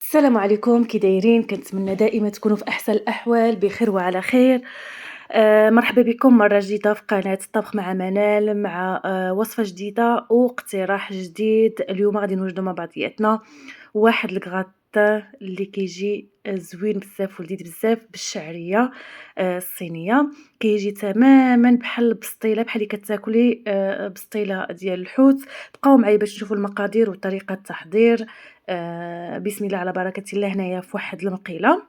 السلام عليكم، كي دايرين؟ كنتمنى دائما تكونوا في احسن الاحوال بخير وعلى خير. مرحبا بكم مره جديده في قناه الطبخ مع منال مع وصفه جديده واقتراح جديد. اليوم غادي نوجدوا مع بعضياتنا واحد الكغاطان اللي كيجي زوين بزاف ولذيذ بزاف بالشعريه الصينيه. كيجي تماما بحال البسطيله، بحال اللي كتاكلي بسطيله ديال الحوت. بقاو معايا باش تشوفوا المقادير وطريقه التحضير. بسم الله على بركه الله. هنايا في واحد المقيله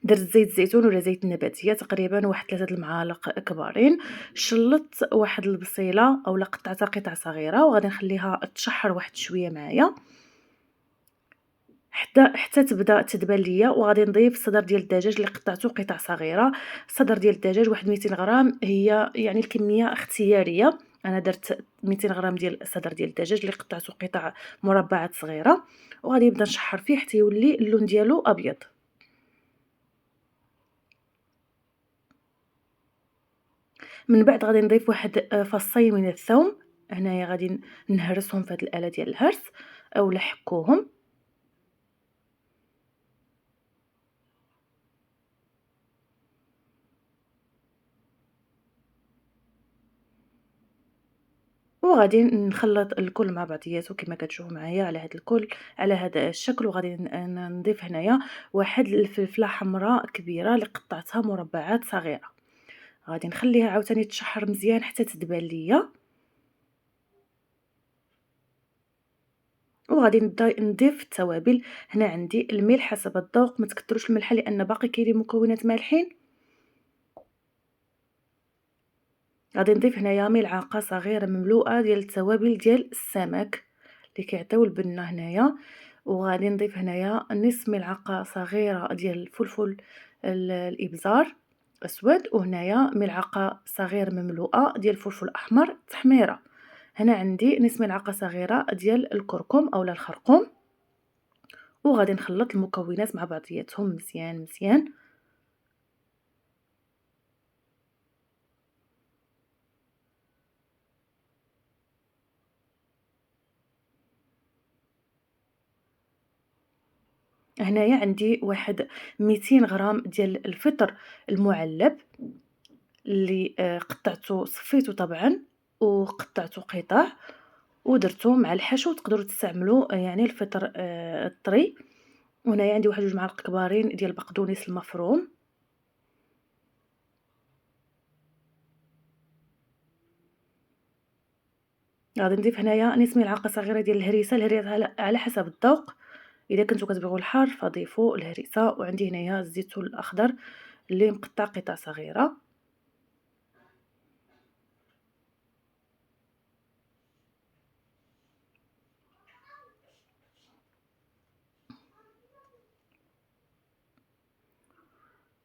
درت زيت الزيتون ولا زيت النباتيه تقريبا واحد 3 المعالق كبارين. شلطت واحد البصيله اولا قطعتها قطع صغيره وغادي نخليها تشحر واحد شويه معايا حتى تبدا تدبل ليا. وغادي نضيف الصدر ديال الدجاج اللي قطعته قطع صغيره. الصدر ديال الدجاج واحد 200 غرام، هي يعني الكميه اختياريه. انا درت 200 غرام ديال الصدر ديال الدجاج اللي قطعته قطع مربعات صغيره. وغادي نبدا نشحر فيه حتى يولي اللون ديالو ابيض. من بعد غادي نضيف واحد فصين من الثوم. هنايا غادي نهرسهم في هاد الآلة ديال الهرس اولا حكوهم. وغادي نخلط الكل مع بعضياتو كما كتشوفوا معايا على هذا الكل على هذا الشكل. وغادي نضيف هنايا واحد الفلفله حمراء كبيره اللي قطعتها مربعات صغيره. غادي نخليها عاوتاني تشحر مزيان حتى تدبل ليا. وغادي نضيف التوابل. هنا عندي الملح حسب الذوق، ما تكثروش الملح لان باقي كاينين مكونات مالحين. غادي نضيف هنايا ملعقه صغيره مملوءه ديال التوابل ديال السمك اللي كيعطيو البنه هنايا. وغادي نضيف هنايا نصف ملعقه صغيره ديال الفلفل الابزار اسود. وهنايا ملعقه صغيره مملوءه ديال الفلفل الاحمر تحميره. هنا عندي نصف ملعقه صغيره ديال الكركم اولا الخرقوم. وغادي نخلط المكونات مع بعضياتهم مزيان مزيان. هنايا عندي واحد 200 غرام ديال الفطر المعلب اللي قطعته صفيته طبعا وقطعته قطع ودرته مع الحشو. تقدروا تستعملوا يعني الفطر الطري. وهنايا عندي واحد 2 معالق كبارين ديال البقدونس المفروم. غادي نضيف هنايا نصف ملعقه صغيره ديال الهريسه. الهريسه على حسب الذوق، اذا كنتو كتبغيو الحار فضيفوا الهريسه. وعندي هنايا الزيتون الاخضر اللي مقطع قطع صغيره.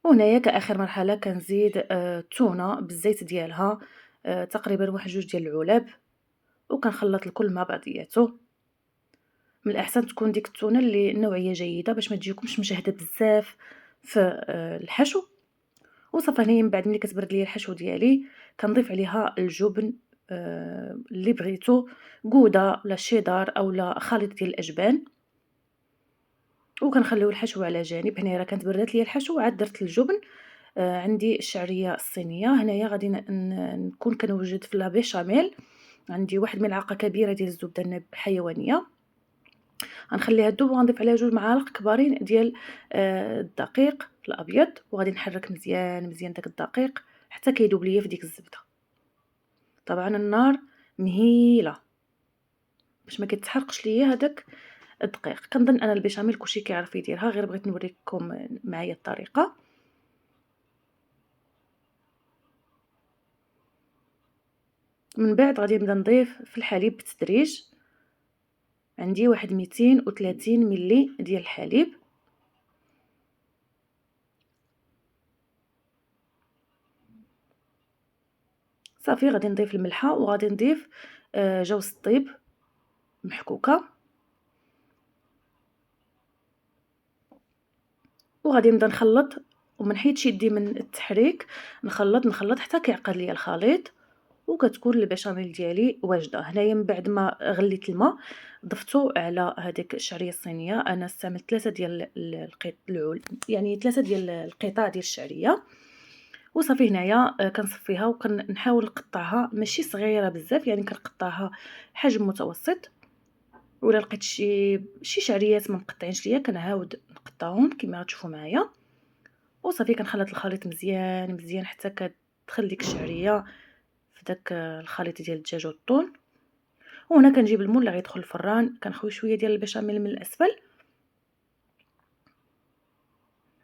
وهنايا كآخر مرحلة كنزيد التونة بالزيت ديالها، تقريبا واحد 2 ديال العلب. وكنخلط الكل مع بعضياتو. من الأحسن تكون ديك التونة اللي نوعية جيدة باش ما تجيكمش مجهدة بزاف في الحشو. وصافي هنايا من بعد ملي كتبرد ليا الحشو ديالي كنضيف عليها الجبن اللي بغيتو، كودا ولا شيدار اولا خليط ديال الاجبان. وكنخليو الحشو على جانب. هنايا راه كانت بردات ليا الحشو عاد درت الجبن. عندي الشعريه الصينيه. هنايا غادي نكون كنوجد في لا بيشاميل. عندي واحد ملعقه كبيره ديال الزبده الحيوانيه. غنخليها تذوب وغنضيف عليها 2 معالق كبارين ديال الدقيق الابيض. وغادي نحرك مزيان مزيان داك الدقيق حتى كيذوب ليا في ديك الزبده. طبعا النار مهيله باش ما كيتحرقش ليا هذاك الدقيق. كنظن انا البيشاميل كلشي كيعرف يديرها، غير بغيت نوريكم معايا الطريقه. من بعد غادي نبدا نضيف في الحليب بالتدريج. عندي واحد 230 ملي ديال الحليب. صافي غادي نضيف الملحه وغادي نضيف جوز الطيب محكوكه. وغادي نبدا نخلط وما نحيدش يدي من التحريك. نخلط نخلط حتى كيعقد ليا الخليط. وكتكون البيشاميل ديالي واجدة. هنايا من بعد ما غليت الماء ضفتو على هاديك الشعرية الصينية. أنا استعملت 3 ديال يعني 3 ديال القطع ديال الشعرية، وصافي هنايا كنصفيها نحاول نقطعها ماشي صغيرة بزاف، يعني كنقطعها حجم متوسط، ولا لقيت شي شعريات ما مقطعينش ليا كنعاود نقطعهم كما غتشوفوا معايا. وصافي كنخلط الخليط مزيان مزيان حتى كتدخل ديك الشعرية في داك الخليط ديال الدجاج والطون. وهنا كنجيب المول اللي غيدخل الفران، كنخوي شويه ديال البيشاميل من الاسفل.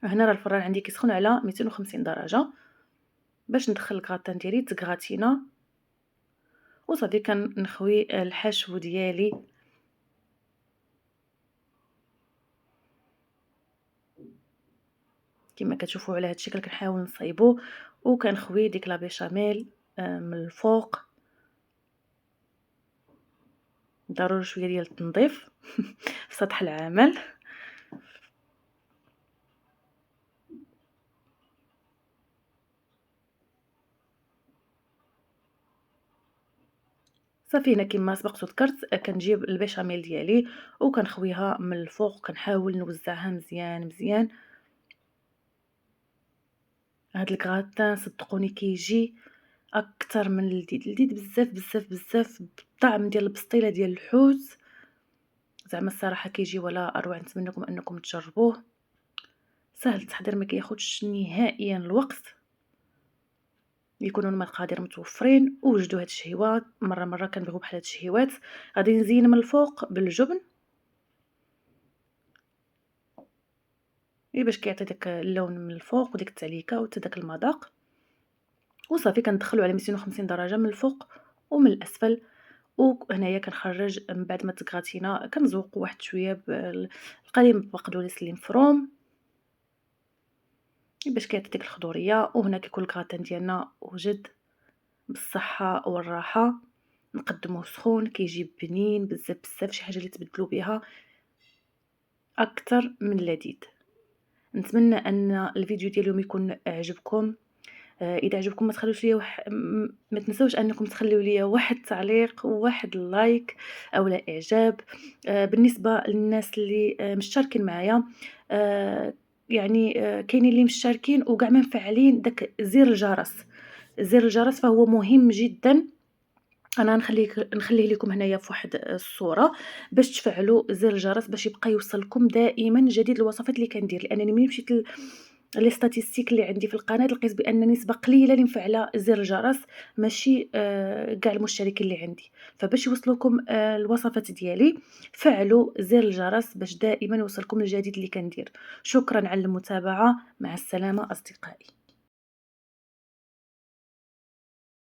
هنا راه الفران عندي كيسخن على 250 درجه باش ندخل الكراتان ديالي تكغاتينا. وصافي كنخوي الحشو ديالي كما كتشوفوا على هذا الشكل. كنحاول نصايبو وكنخوي ديك لا بيشاميل من الفوق. ضروري شويه ديال التنظيف في سطح العمل. صافي هنا كما سبقت وذكرت كنجيب البيشاميل ديالي وكنخويها من الفوق، كنحاول نوزعها مزيان مزيان. هاد الكراتان صدقوني كيجي اكثر من لذيذ بزاف بزاف بزاف، بالطعم ديال البسطيله ديال الحوت. زعما الصراحه كيجي ولا اروع. نتمنىكم انكم تجربوه، سهل التحضير ما كياخذش نهائيا الوقت. يكونوا المقادير متوفرين. ووجدوا هاد الشهيوات مره كنبغيو بحال هاد الشهيوات. غادي نزين من الفوق بالجبن باش كيعطي داك اللون من الفوق وديك التعليكه وحتى داك المذاق. وصافي كندخلو على 250 درجه من الفوق ومن الاسفل. وهنايا كنخرج من بعد ما تكغاتينا كنزوقو واحد شويه بالقليل بقدونس اللي مفروم باش كيعطي ديك الخضوريه. وهنا كيكون الكراتان ديالنا وجد بالصحه والراحه. نقدموه سخون كيجي بنين بزاف بزاف، شي حاجه اللي تبدلوا بها اكثر من لذيذ. نتمنى ان الفيديو ديال اليوم يكون عجبكم. اذا عجبكم ما تخلوش ليا ما تنسوش انكم تخليو ليا واحد التعليق وواحد اللايك او لا اعجاب. بالنسبه للناس اللي مشتركين معايا، يعني كاينين اللي مشتركين وكاع ما مفعلين داك زر الجرس. زر الجرس فهو مهم جدا. أنا نخليه لكم هنايا في واحد الصورة باش تفعلوا زر الجرس باش يبقى يوصلكم دائمًا جديد الوصفات اللي كندير. لأنني ملي مشيت لي statistic اللي عندي في القناة لقيت بأن نسبة قليلة اللي مفعلة زر الجرس، ماشي كاع المشتركين اللي عندي. فباش يوصلوكم الوصفات ديالي فعلوا زر الجرس باش دائمًا يوصلكم الجديد اللي كندير. شكرًا على المتابعة، مع السلامة أصدقائي.